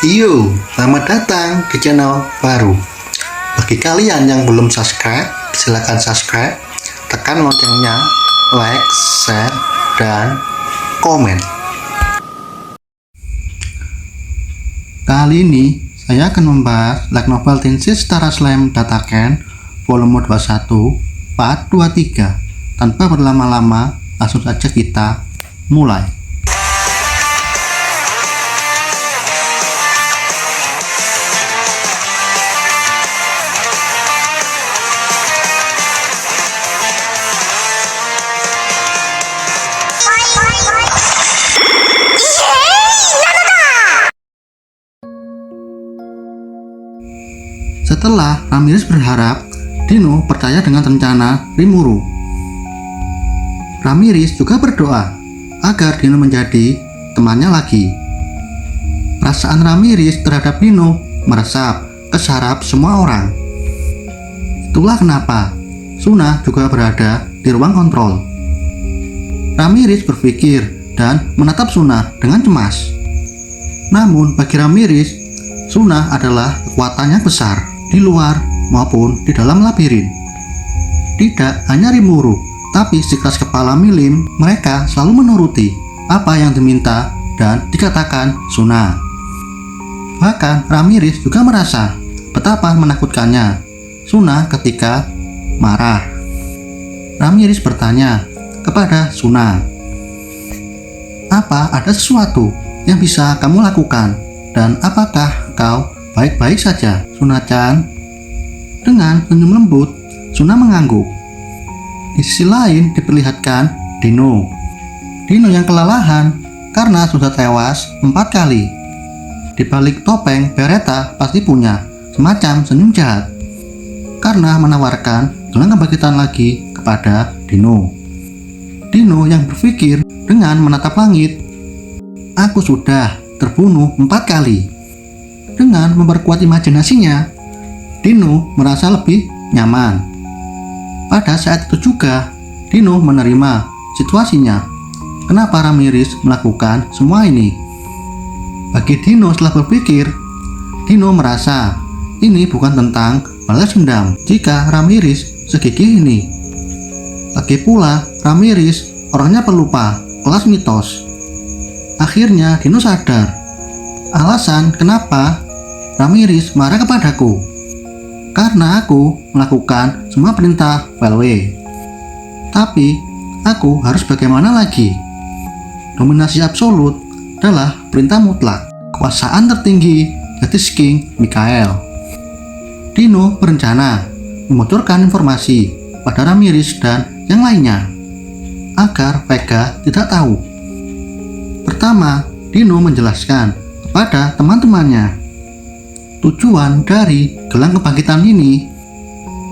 Yo, selamat datang di channel baru. Bagi kalian yang belum subscribe, silahkan subscribe, tekan loncengnya, like, share, dan komen. Kali ini saya akan membahas light novel Teen Star Slam Dataken volume 21 part 23. Tanpa berlama-lama, langsung saja kita mulai. Setelah Ramirez berharap Dino percaya dengan rencana Rimuru, Ramirez juga berdoa agar Dino menjadi temannya lagi. Perasaan Ramirez terhadap Dino meresap ke saraf semua orang. Itulah kenapa Suna juga berada di ruang kontrol. Ramirez berpikir dan menatap Suna dengan cemas. Namun bagi Ramirez, Suna adalah kekuatan yang besar di luar maupun di dalam labirin. Tidak hanya Rimuru, tapi sekelas kepala milim, mereka selalu menuruti apa yang diminta dan dikatakan Suna. Bahkan Ramirez juga merasa betapa menakutkannya Suna ketika marah. Ramirez bertanya kepada Suna, "Apa ada sesuatu yang bisa kamu lakukan? Dan apakah kau baik-baik saja, Suna-chan?" Dengan senyum lembut, Suna mengangguk. Di sisi lain diperlihatkan Dino. Dino yang kelelahan karena sudah tewas 4 kali. Di balik topeng Beretta pasti punya semacam senyum jahat karena menawarkan gelang kebangkitan lagi kepada Dino. Dino yang berpikir dengan menatap langit, "Aku sudah terbunuh 4 kali." Dengan memperkuat imajinasinya, Dino merasa lebih nyaman. Pada saat itu juga, Dino menerima situasinya. Kenapa Ramirez melakukan semua ini? Bagi Dino setelah berpikir, Dino merasa ini bukan tentang balas dendam jika Ramirez segigih ini. Lagi pula, Ramirez orangnya pelupa kelas mitos. Akhirnya Dino sadar alasan kenapa Ramirez marah kepadaku, karena aku melakukan semua perintah Velwe. Tapi aku harus bagaimana lagi? Dominasi absolut adalah perintah mutlak, kekuasaan tertinggi Justice King Mikael. Dino berencana membocorkan informasi pada Ramirez dan yang lainnya agar Vega tidak tahu. Pertama, Dino menjelaskan kepada teman-temannya tujuan dari gelang kebangkitan ini.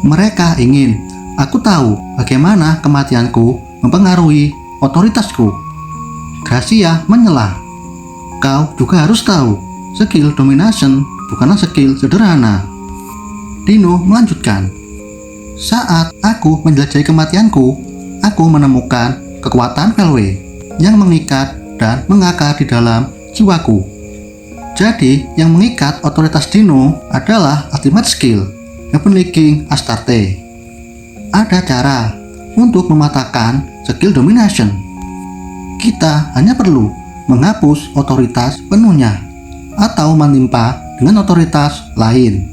Mereka ingin aku tahu bagaimana kematianku mempengaruhi otoritasku. Gracia menyela, "Kau juga harus tahu, skill domination bukanlah skill sederhana." Dino melanjutkan, "Saat aku menjelajahi kematianku, aku menemukan kekuatan Velwe yang mengikat dan mengakar di dalam jiwaku. Jadi, yang mengikat otoritas Dino adalah ultimate skill, Heavenly King Astarte. Ada cara untuk mematahkan skill domination. Kita hanya perlu menghapus otoritas penuhnya atau menimpa dengan otoritas lain.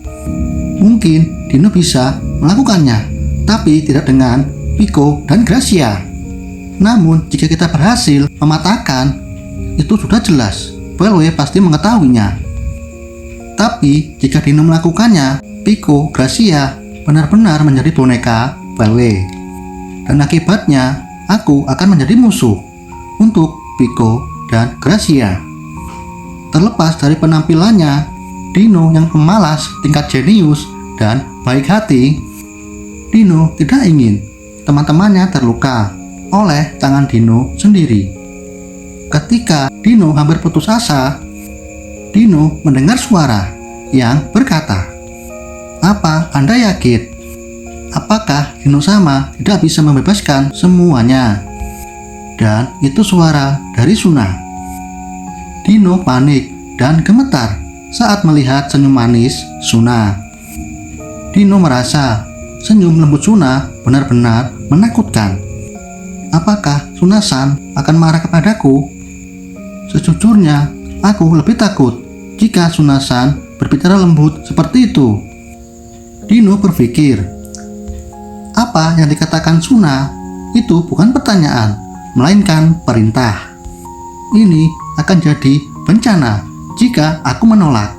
Mungkin Dino bisa melakukannya, tapi tidak dengan Pico dan Gracia. Namun, jika kita berhasil mematahkan, itu sudah jelas Velwe pasti mengetahuinya. Tapi jika Dino melakukannya, Pico, Gracia benar-benar menjadi boneka Velwe. Dan akibatnya, aku akan menjadi musuh untuk Pico dan Gracia. Terlepas dari penampilannya, Dino yang pemalas tingkat jenius dan baik hati, Dino tidak ingin teman-temannya terluka oleh tangan Dino sendiri. Ketika Dino hampir putus asa, Dino mendengar suara yang berkata, "Apa Anda yakin? Apakah Dino sama tidak bisa membebaskan semuanya?" Dan itu suara dari Suna. Dino panik dan gemetar saat melihat senyum manis Suna. Dino merasa senyum lembut Suna benar-benar menakutkan. Apakah Suna-san akan marah kepadaku? Sejujurnya, aku lebih takut jika Suna-san berbicara lembut seperti itu. Dino berpikir, apa yang dikatakan Suna itu bukan pertanyaan, melainkan perintah. Ini akan jadi bencana jika aku menolak.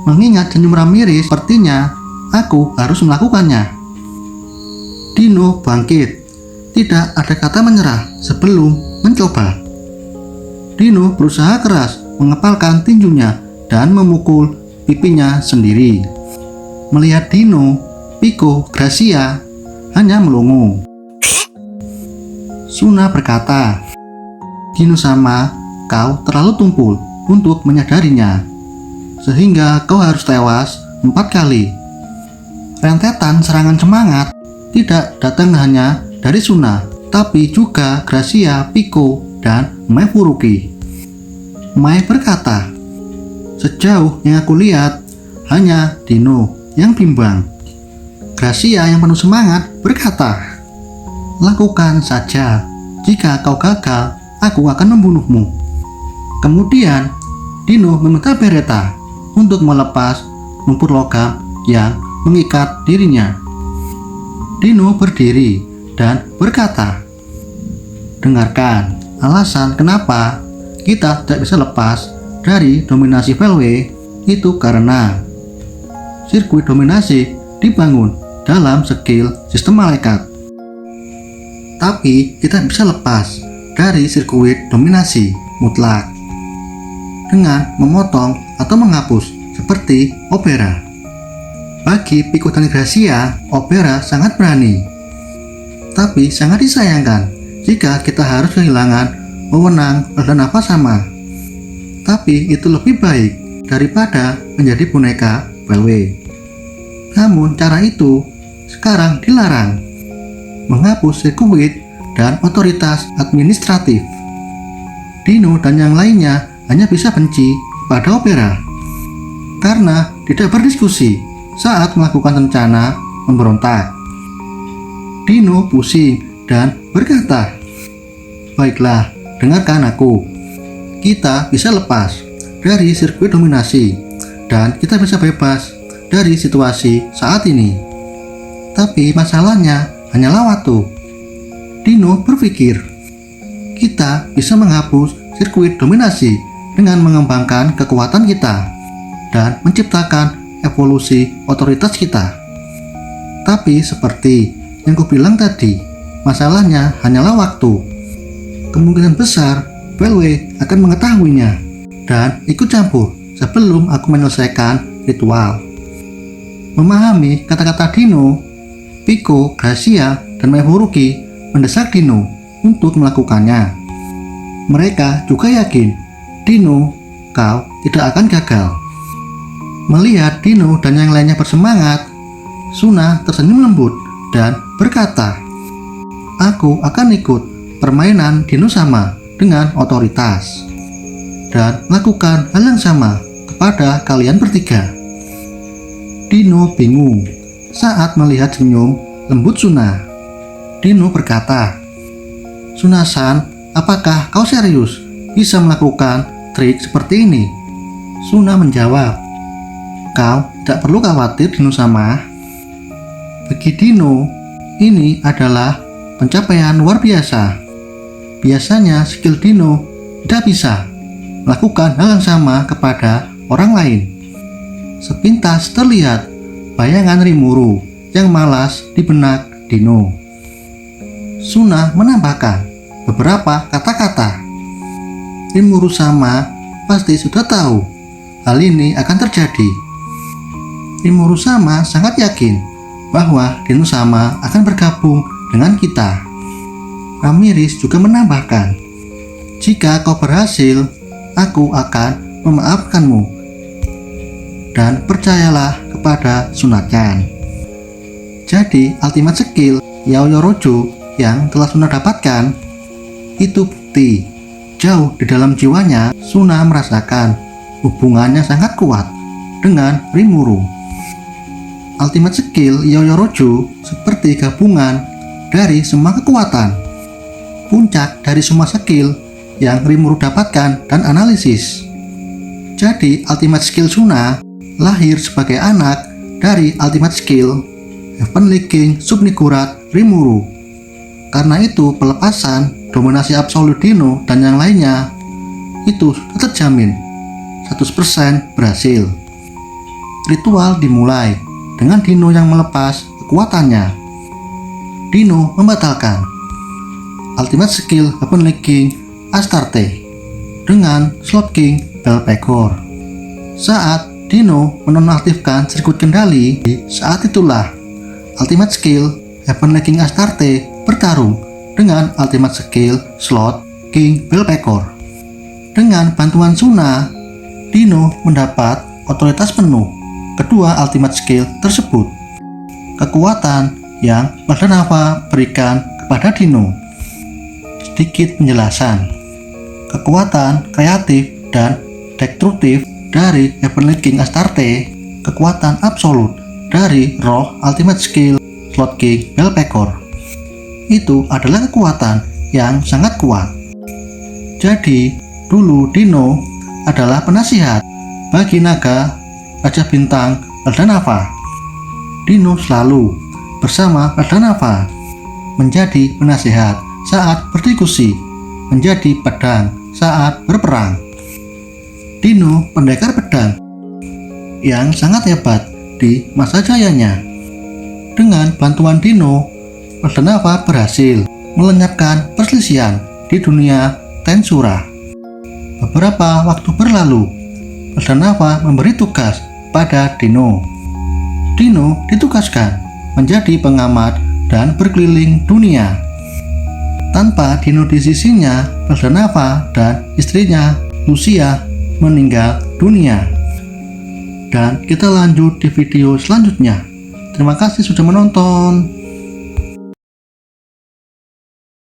Mengingat senyum Ramirez, sepertinya aku harus melakukannya. Dino bangkit. Tidak ada kata menyerah sebelum mencoba. Dino berusaha keras mengepalkan tinjunya dan memukul pipinya sendiri. Melihat Dino, Pico Gracia hanya melongo. Suna berkata, Dino sama, kau terlalu tumpul untuk menyadarinya, sehingga kau harus tewas 4 kali. Rentetan serangan semangat tidak datang hanya dari Suna, tapi juga Gracia, Pico, dan Mai Furuki. Mai berkata, sejauh yang aku lihat, hanya Dino yang bimbang. Gracia yang penuh semangat berkata, lakukan saja, jika kau gagal, aku akan membunuhmu. Kemudian, Dino meminta Beretta untuk melepas lumpur logam yang mengikat dirinya. Dino berdiri dan berkata, dengarkan alasan kenapa kita tidak bisa lepas dari dominasi Velwe, itu karena sirkuit dominasi dibangun dalam skill sistem malaikat. Tapi kita bisa lepas dari sirkuit dominasi mutlak dengan memotong atau menghapus seperti Opera. Bagi Pico dan Gracia, Opera sangat berani. Tapi sangat disayangkan jika kita harus kehilangan wewenang dan nafas sama. Tapi itu lebih baik daripada menjadi boneka Velwe. Namun cara itu sekarang dilarang. Menghapus sirkuit dan otoritas administratif. Dino dan yang lainnya hanya bisa benci pada Opera karena tidak berdiskusi saat melakukan rencana memberontak. Dino pusing dan berkata, baiklah, dengarkan aku. Kita bisa lepas dari sirkuit dominasi dan kita bisa bebas dari situasi saat ini. Tapi masalahnya hanyalah waktu. Dino berpikir, kita bisa menghapus sirkuit dominasi dengan mengembangkan kekuatan kita dan menciptakan evolusi otoritas kita. Tapi seperti yang kubilang tadi, masalahnya hanyalah waktu. Kemungkinan besar Velwe akan mengetahuinya dan ikut campur sebelum aku menyelesaikan ritual. Memahami kata-kata Dino, Pico, Gracia, dan Mai Furuki mendesak Dino untuk melakukannya. Mereka juga yakin Dino, kau tidak akan gagal. Melihat Dino dan yang lainnya bersemangat, Suna tersenyum lembut dan berkata, aku akan ikut permainan Dino sama dengan otoritas dan melakukan hal yang sama kepada kalian bertiga. Dino bingung saat melihat senyum lembut Suna. Dino berkata, Suna-san, apakah kau serius bisa melakukan trik seperti ini? Suna menjawab, kau tidak perlu khawatir Dino-sama. Bagi Dino, ini adalah pencapaian luar biasa. Biasanya skill Dino tidak bisa melakukan hal yang sama kepada orang lain. Sepintas terlihat bayangan Rimuru yang malas di benak Dino. Suna menambahkan beberapa kata-kata. Rimuru sama pasti sudah tahu hal ini akan terjadi. Rimuru sama sangat yakin bahwa Dino sama akan bergabung dengan kita. Ramirez juga menambahkan, jika kau berhasil, aku akan memaafkanmu. Dan percayalah kepada Suna-chan. Jadi ultimate skill Yaoyorojo yang telah Suna dapatkan itu bukti. Jauh di dalam jiwanya, Suna merasakan hubungannya sangat kuat dengan Rimuru. Ultimate skill Yoyoroju seperti gabungan dari semua kekuatan, puncak dari semua skill yang Rimuru dapatkan dan analisis. Jadi ultimate skill Suna lahir sebagai anak dari ultimate skill Heavenly King Subnigurat Rimuru. Karena itu pelepasan dominasi absolut Dino dan yang lainnya itu sudah terjamin 100% berhasil. Ritual dimulai dengan Dino yang melepas kekuatannya. Dino membatalkan ultimate skill Heavenly King Astarte dengan Slot King Belpegor. Saat Dino menonaktifkan sirkuit kendali, saat itulah ultimate skill Heavenly King Astarte bertarung dengan ultimate skill Slot King Belpegor. Dengan bantuan Suna, Dino mendapat otoritas penuh kedua ultimate skill tersebut. Kekuatan yang Waldanava berikan kepada Dino. Sedikit penjelasan. Kekuatan kreatif dan destruktif dari Heavenly King Astarte, kekuatan absolut dari roh ultimate skill Slot King Belpegor. Itu adalah kekuatan yang sangat kuat. Jadi, dulu Dino adalah penasihat bagi naga Raja Bintang Waldanava. Dino selalu bersama Waldanava menjadi penasihat saat berdiskusi, menjadi pedang saat berperang. Dino pendekar pedang yang sangat hebat di masa jayanya. Dengan bantuan Dino, Waldanava berhasil melenyapkan perselisihan di dunia Tensura. Beberapa waktu berlalu, Waldanava memberi tugas pada Dino. Dino ditugaskan menjadi pengamat dan berkeliling dunia. Tanpa Dino di sisinya, Waldanava dan istrinya Lucia meninggal dunia. Dan kita lanjut di video selanjutnya. Terima kasih sudah menonton.